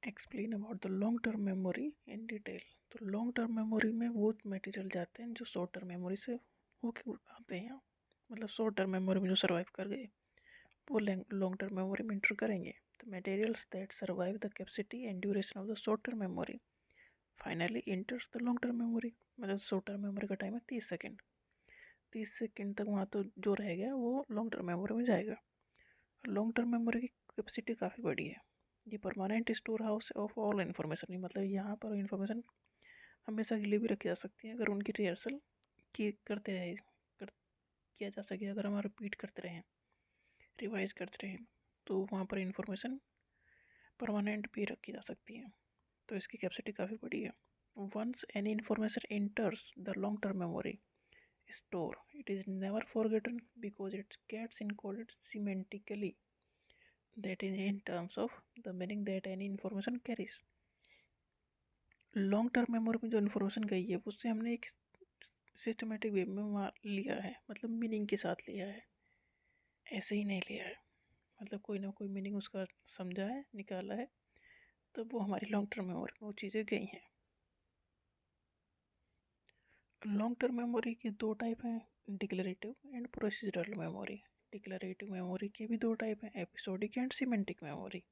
Explain about the long term memory in detail. तो long term memory में वो material जाते हैं जो शॉर्ट टर्म मेमोरी से होके आते हैं, मतलब शॉर्ट टर्म मेमोरी में जो सर्वाइव कर गए वो लॉन्ग टर्म मेमोरी में इंटर करेंगे। The materials that survive the capacity and duration of the short term memory finally इंटर्स the long term memory. मतलब शॉर्ट टर्म मेमोरी का टाइम है 30 सेकेंड। 30 सेकेंड तक वहाँ तो जो रह गया वो लॉन्ग टर्म मेमोरी में जाएगा। लॉन्ग टर्म मेमोरी की कैपेसिटी काफ़ी बड़ी है। ये permanent store house of all information, मतलब यहाँ पर इन्फॉर्मेशन हमेशा के लिए भी रखी जा सकती है अगर उनकी रिहर्सल की करते रहे कर किया जा सके, अगर हम रिपीट करते रहें, रिवाइज करते रहें, तो वहाँ पर इन्फॉर्मेशन परमानेंट भी रखी जा सकती है। तो इसकी कैपेसिटी काफ़ी बड़ी है। Once any information enters the long term memory store, it is never forgotten because it gets encoded semantically, that is in terms of the meaning that any information carries. Long term memory में जो information गई है उससे हमने एक systematic way में लिया है, मतलब मीनिंग के साथ लिया है, ऐसे ही नहीं लिया है। मतलब कोई ना कोई मीनिंग उसका समझा है, निकाला है, तब वो हमारी लॉन्ग टर्म मेमोरी में वो चीज़ें गई हैं। लॉन्ग टर्म मेमोरी के दो टाइप हैं, declarative and procedural memory. Declarative memory के भी दो टाइप हैं, episodic and semantic memory.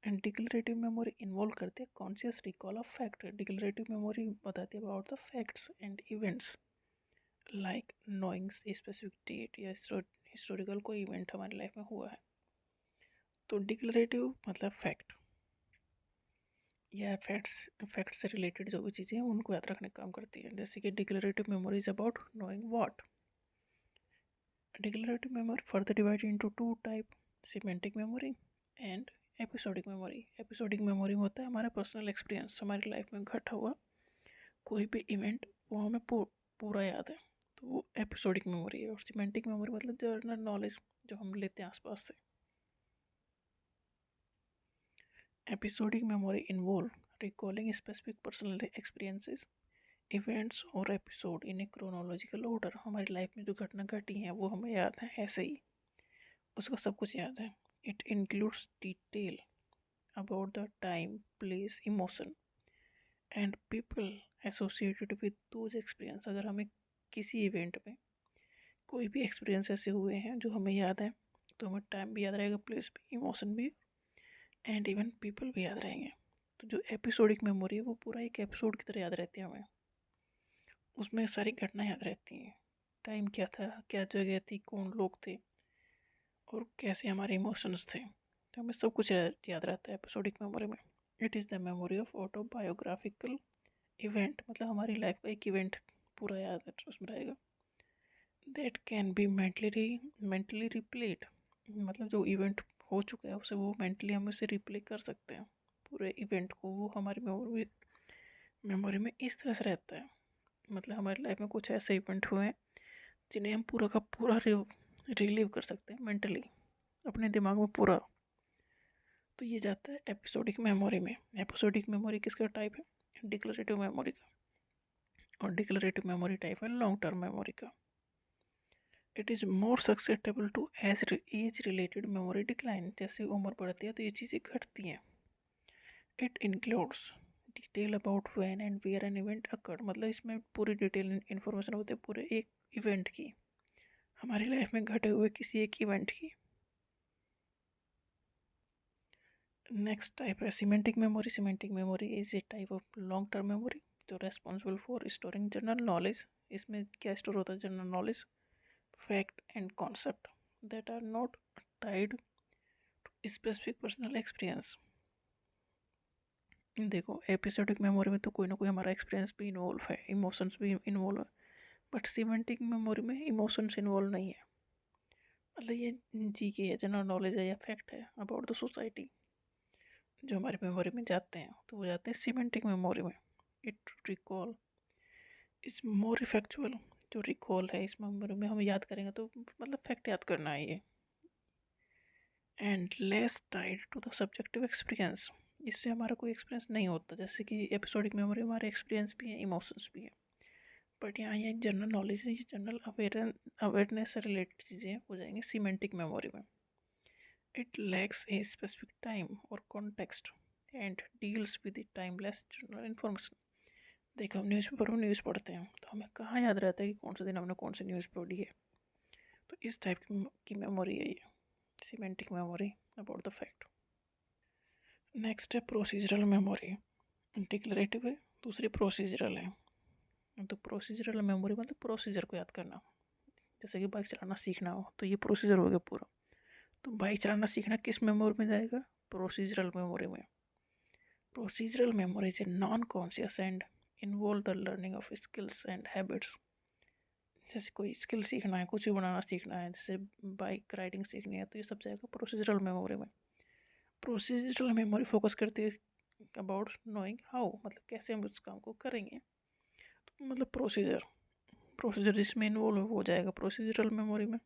And declarative memory involve करते हैं conscious recall of fact. Declarative memory बताती है about the facts and events, like knowing specific date या हिस्टोरिकल कोई इवेंट हमारी लाइफ में हुआ है। तो डिक्लेरेटिव मतलब फैक्ट या फैक्ट्स से रिलेटेड जो भी चीज़ें हैं उनको याद रखने का काम करती है। जैसे कि declarative memory is about knowing what. Declarative memory further divided into two type, semantic memory and episodic memory. Episodic memory में होता है हमारा पर्सनल एक्सपीरियंस, हमारी लाइफ में घटा हुआ कोई भी इवेंट वो हमें पूरा याद है, तो वो एपिसोडिक मेमोरी है। और सिमेंटिक मेमोरी मतलब जनरल नॉलेज जो हम लेते हैं आसपास से। Episodic memory involve recalling specific personal experiences, events और episode in a chronological order. हमारी लाइफ में जो घटना घटी हैं वो हमें याद है ऐसे ही, उसका सब कुछ याद है। It includes detail about the time, place, emotion and people associated with those experience. अगर हमें किसी इवेंट में कोई भी एक्सपीरियंस ऐसे हुए हैं जो हमें याद है, तो हमें टाइम भी याद रहेगा, प्लेस भी, इमोशन भी, एंड इवन पीपल भी याद रहेंगे। तो जो एपिसोडिक मेमोरी है वो पूरा एक एपिसोड की तरह याद रहती है हमें, उसमें सारी घटनाएं याद रहती हैं, टाइम क्या था, क्या जगह थी, कौन लोग थे और कैसे हमारे इमोशंस थे, तो हमें सब कुछ याद रहता है एपिसोडिक मेमोरी में। It is the memory of autobiographical event, मतलब हमारी लाइफ का एक इवेंट पूरा याद है उसमें रहेगा। That can be mentally replayed, मतलब जो इवेंट हो चुका है उसे वो मेंटली हम उसे रिप्ले कर सकते हैं पूरे इवेंट को, वो हमारी मेमोरी में इस तरह से रहता है। मतलब हमारी लाइफ में कुछ ऐसे इवेंट हुए हैं जिन्हें हम पूरा का पूरा रिलीव कर सकते हैं मेंटली अपने दिमाग में पूरा। तो ये जाता है एपिसोडिक मेमोरी में। एपिसोडिक मेमोरी किसका टाइप है? डिक्लेरेटिव मेमोरी का। और डिक्लेरेटिव मेमोरी टाइप है लॉन्ग टर्म मेमोरी का। It is more susceptible to age related memory decline. जैसे उम्र बढ़ती है तो ये चीज़ें घटती हैं। It includes detail about when and where an event occurred, मतलब इसमें पूरी डिटेल इन्फॉर्मेशन होती है पूरे एक इवेंट की, हमारी लाइफ में घटे हुए किसी एक इवेंट की। नेक्स्ट टाइप है semantic memory. Semantic memory is a type of long term memory जो responsible for storing general knowledge. इसमें क्या स्टोर होता है? General knowledge, fact and concept that are not tied to specific personal experience. देखो episodic memory में तो कोई ना कोई हमारा एक्सपीरियंस भी इन्वॉल्व है, इमोशंस भी इन्वॉल्व है, बट सिमेंटिक मेमोरी में इमोशंस इन्वॉल्व नहीं है। मतलब ये जी के है, जनरल नॉलेज है या फैक्ट है अबाउट द सोसाइटी जो हमारी मेमोरी में जाते हैं, तो वो जाते हैं सिमेंटिक मेमोरी में। It recall is more effectual. जो रिकॉल है इस मेमोरी में हम याद करेंगे तो मतलब फैक्ट याद करना है ये। And less tied to the subjective experience, इससे हमारा कोई एक्सपीरियंस नहीं होता। जैसे कि एपिसोडिक मेमोरी हमारे एक्सपीरियंस भी है, इमोशंस भी है, बट यहाँ ये जनरल नॉलेज है, ये जनरल अवेयरनेस से रिलेटेड चीज़ें हो जाएंगी सीमेंटिक मेमोरी में। It lacks a specific time or context and deals with the timeless general information. देखो हम न्यूज़पेपर में न्यूज़ पढ़ते हैं तो हमें कहाँ याद रहता है कि कौन से दिन हमने कौन सी न्यूज़ पढ़ी है। तो इस टाइप की मेमोरी है ये, semantic memory about the fact. Next है प्रोसीजरल मेमोरी। डिक्लरेटिव है, दूसरी प्रोसीजरल है। तो प्रोसीजरल मेमोरी मतलब प्रोसीजर को याद करना। जैसे कि बाइक चलाना सीखना हो तो ये प्रोसीजर हो गया पूरा। तो बाइक चलाना सीखना किस मेमोरी में जाएगा? प्रोसीजरल मेमोरी में। Procedural memory is a non conscious and involve the learning of skills and habits. जैसे कोई स्किल सीखना है, कुछ भी बनाना सीखना है, जैसे बाइक राइडिंग सीखनी है, तो ये सब जाएगा प्रोसीजरल मेमोरी में। प्रोसीजरल मेमोरी फोकस करती है अबाउट नोइंग हाउ, मतलब कैसे हम उस काम को करेंगे। तो मतलब प्रोसीजर, प्रोसीजर इसमें इन्वॉल्व हो जाएगा प्रोसीजरल मेमोरी में।